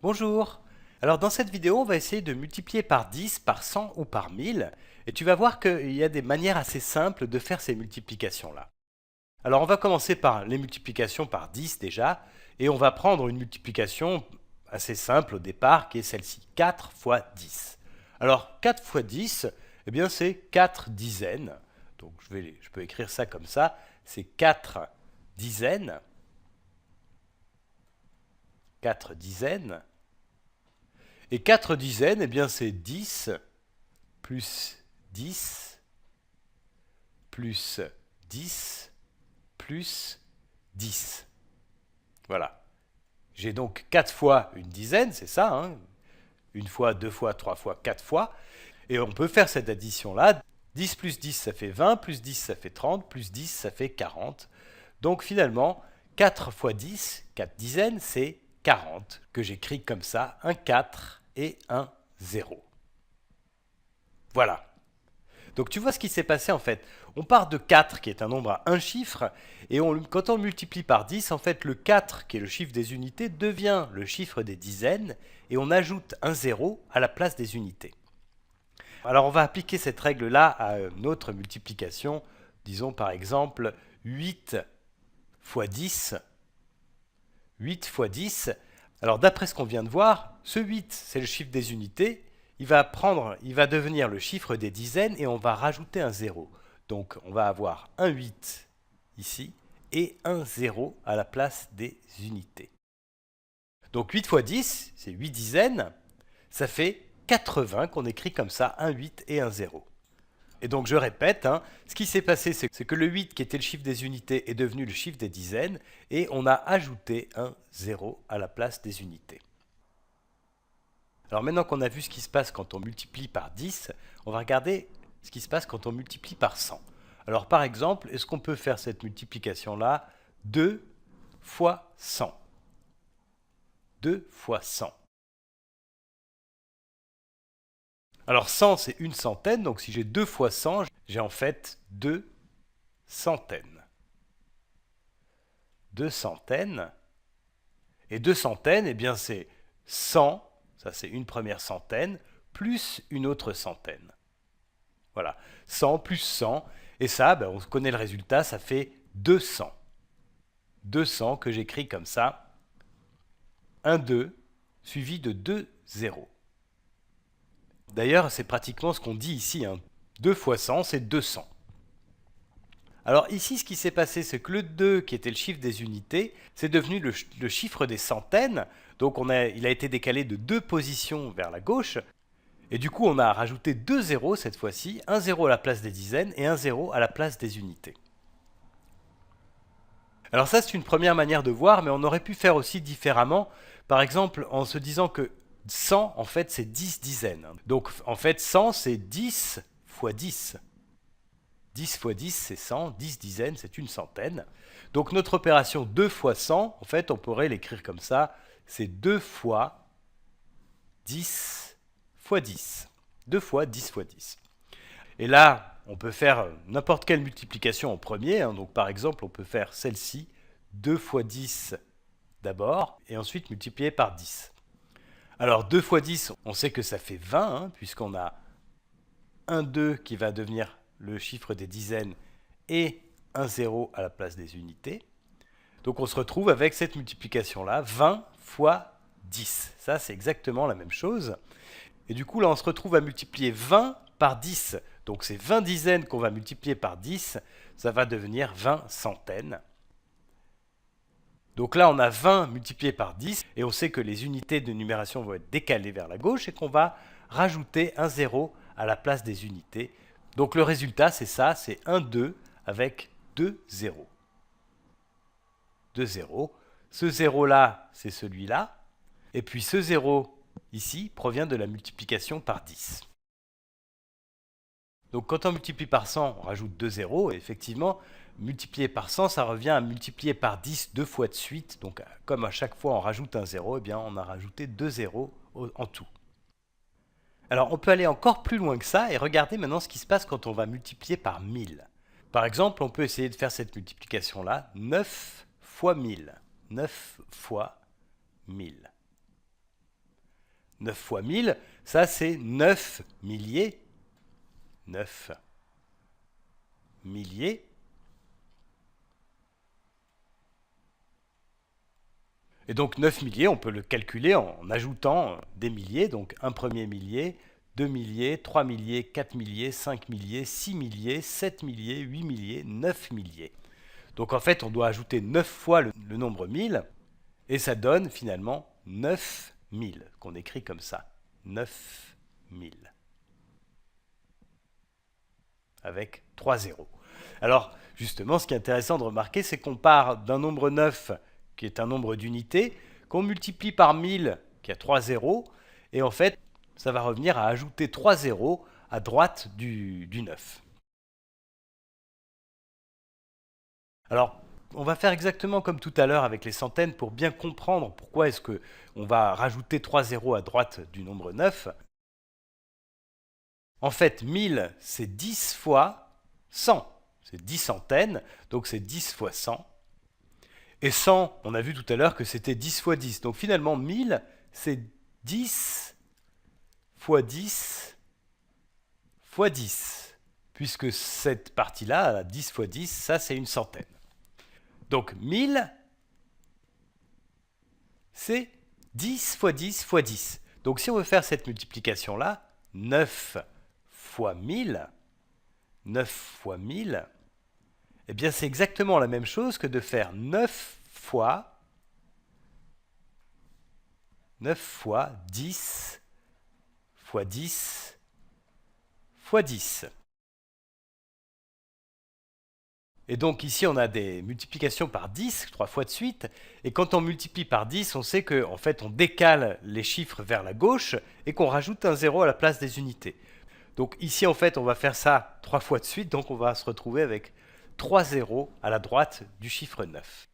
Bonjour. Alors dans cette vidéo, on va essayer de multiplier par 10, par 100 ou par 1000. Et tu vas voir qu'il y a des manières assez simples de faire ces multiplications-là. Alors on va commencer par les multiplications par 10 déjà. Et on va prendre une multiplication assez simple au départ, qui est celle-ci. 4 fois 10. Alors 4 fois 10, eh bien c'est 4 dizaines. Donc je peux écrire ça comme ça. C'est 4 dizaines. 4 dizaines. Et 4 dizaines, eh bien c'est 10 plus 10 plus 10 plus 10. Voilà. J'ai donc 4 fois une dizaine, c'est ça, hein, une fois, deux fois, trois fois, quatre fois. Et on peut faire cette addition-là. 10 plus 10, ça fait 20, plus 10, ça fait 30, plus 10, ça fait 40. Donc finalement, 4 fois 10, 4 dizaines, c'est 40, que j'écris comme ça, un 4 et un 0. Voilà. Donc tu vois ce qui s'est passé en fait. On part de 4 qui est un nombre à un chiffre et quand on le multiplie par 10, en fait le 4 qui est le chiffre des unités devient le chiffre des dizaines et on ajoute un 0 à la place des unités. Alors on va appliquer cette règle-là à une autre multiplication. Disons par exemple 8 fois 10. 8 fois 10. Alors d'après ce qu'on vient de voir, ce 8 c'est le chiffre des unités. Il va devenir le chiffre des dizaines et on va rajouter un 0. Donc on va avoir un 8 ici et un 0 à la place des unités. Donc 8 fois 10, c'est 8 dizaines, ça fait 80 qu'on écrit comme ça, un 8 et un 0. Et donc je répète, hein, ce qui s'est passé, c'est que le 8 qui était le chiffre des unités est devenu le chiffre des dizaines et on a ajouté un 0 à la place des unités. Alors maintenant qu'on a vu ce qui se passe quand on multiplie par 10, on va regarder ce qui se passe quand on multiplie par 100. Alors par exemple, est-ce qu'on peut faire cette multiplication-là 2 fois 100 2 fois 100. Alors 100 c'est une centaine, donc si j'ai 2 fois 100, j'ai en fait 2 centaines. 2 centaines. Et 2 centaines, eh bien c'est 100, ça c'est une première centaine, plus une autre centaine. Voilà, 100 plus 100, et ça, ben, on connaît le résultat, ça fait 200. 200 que j'écris comme ça, un 2 suivi de 2 0. D'ailleurs, c'est pratiquement ce qu'on dit ici, hein. 2 fois 100, c'est 200. Alors ici, ce qui s'est passé, c'est que le 2, qui était le chiffre des unités, c'est devenu le chiffre des centaines, donc il a été décalé de 2 positions vers la gauche, et du coup, on a rajouté 2 zéros cette fois-ci, un 0 à la place des dizaines et un 0 à la place des unités. Alors ça, c'est une première manière de voir, mais on aurait pu faire aussi différemment. Par exemple, en se disant que 100, en fait, c'est 10 dizaines. Donc, en fait, 100, c'est 10 fois 10. 10 fois 10, c'est 100. 10 dizaines, c'est une centaine. Donc, notre opération 2 fois 100, en fait, on pourrait l'écrire comme ça. C'est 2 fois 10 fois 10. 2 fois 10 fois 10. Et là, on peut faire n'importe quelle multiplication en premier. Hein. Donc, par exemple, on peut faire celle-ci, 2 fois 10 d'abord, et ensuite multiplier par 10. Alors, 2 fois 10, on sait que ça fait 20, hein, puisqu'on a un 2 qui va devenir le chiffre des dizaines et un 0 à la place des unités. Donc, on se retrouve avec cette multiplication-là, 20 fois 10. Ça, c'est exactement la même chose. Et du coup, là, on se retrouve à multiplier 20 par 10. Donc, c'est 20 dizaines qu'on va multiplier par 10. Ça va devenir 20 centaines. Donc là, on a 20 multiplié par 10, et on sait que les unités de numération vont être décalées vers la gauche, et qu'on va rajouter un 0 à la place des unités. Donc le résultat, c'est ça, c'est un 2 avec 2 0. 2 0. Ce 0-là, c'est celui-là. Et puis ce 0 ici provient de la multiplication par 10. Donc quand on multiplie par 100, on rajoute 2 zéros, et effectivement, multiplier par 100, ça revient à multiplier par 10 deux fois de suite. Donc comme à chaque fois on rajoute un 0, eh bien on a rajouté 2 zéros en tout. Alors on peut aller encore plus loin que ça et regarder maintenant ce qui se passe quand on va multiplier par 1000. Par exemple, on peut essayer de faire cette multiplication-là, 9 fois 1000. 9 fois 1000. 9 fois 1000, ça c'est 9 milliers. 9 milliers. Et donc 9 milliers, on peut le calculer en ajoutant des milliers. Donc un premier millier, 2 milliers, 3 milliers, 4 milliers, 5 milliers, 6 milliers, 7 milliers, 8 milliers, 9 milliers. Donc en fait, on doit ajouter 9 fois le nombre 1000, et ça donne finalement 9000, qu'on écrit comme ça. 9000. Avec 3 zéros. Alors, justement, ce qui est intéressant de remarquer, c'est qu'on part d'un nombre 9, qui est un nombre d'unités, qu'on multiplie par 1000, qui a 3 zéros, et en fait, ça va revenir à ajouter 3 zéros à droite du 9. Alors, on va faire exactement comme tout à l'heure avec les centaines pour bien comprendre pourquoi est-ce qu'on va rajouter 3 zéros à droite du nombre 9. En fait, 1000, c'est 10 fois 100. C'est 10 centaines, donc c'est 10 fois 100. Et 100, on a vu tout à l'heure que c'était 10 fois 10. Donc finalement, 1000, c'est 10 fois 10 fois 10. Puisque cette partie-là, 10 fois 10, ça c'est une centaine. Donc 1000, c'est 10 fois 10 fois 10. Donc si on veut faire cette multiplication-là, 9 fois 1000, 9 fois 1000, eh bien c'est exactement la même chose que de faire 9 fois 10 fois 10 fois 10. Et donc ici on a des multiplications par 10, 3 fois de suite, et quand on multiplie par 10, on sait qu'en fait on décale les chiffres vers la gauche et qu'on rajoute un 0 à la place des unités. Donc ici en fait on va faire ça 3 fois de suite, donc on va se retrouver avec 3 zéros à la droite du chiffre 9.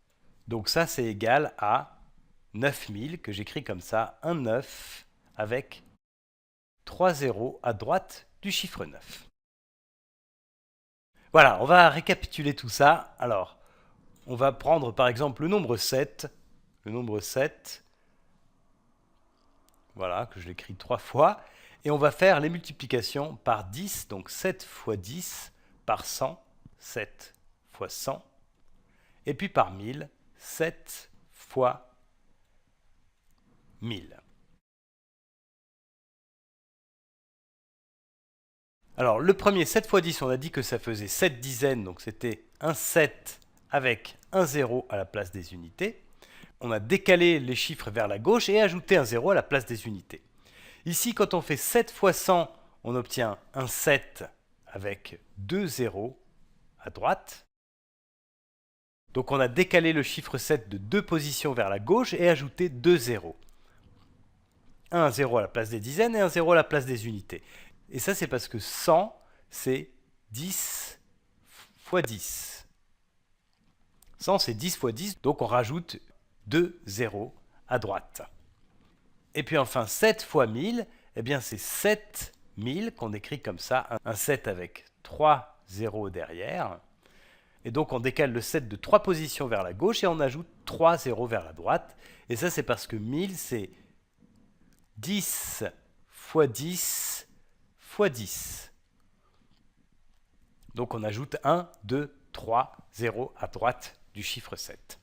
Donc ça c'est égal à 9000, que j'écris comme ça, un 9 avec 3 zéros à droite du chiffre 9. Voilà, on va récapituler tout ça. Alors, on va prendre par exemple le nombre 7. Le nombre 7, voilà, que je l'écris 3 fois. Et on va faire les multiplications par 10. Donc 7 fois 10 par 100. 7 fois 100. Et puis par 1000. 7 fois 1000. Alors, le premier 7 fois 10, on a dit que ça faisait 7 dizaines, donc c'était un 7 avec un 0 à la place des unités. On a décalé les chiffres vers la gauche et ajouté un 0 à la place des unités. Ici, quand on fait 7 fois 100, on obtient un 7 avec 2 zéros à droite. Donc on a décalé le chiffre 7 de 2 positions vers la gauche et ajouté 2 zéros. Un 0 à la place des dizaines et un 0 à la place des unités. Et ça, c'est parce que 100, c'est 10 fois 10. 100, c'est 10 fois 10, donc on rajoute 2 zéros à droite. Et puis enfin, 7 fois 1000, eh bien c'est 7000 qu'on écrit comme ça, un 7 avec 3 zéros derrière. Et donc on décale le 7 de 3 positions vers la gauche et on ajoute 3 zéros vers la droite. Et ça, c'est parce que 1000, c'est 10 fois 10 fois 10. Donc on ajoute 1, 2, 3 zéros à droite du chiffre 7.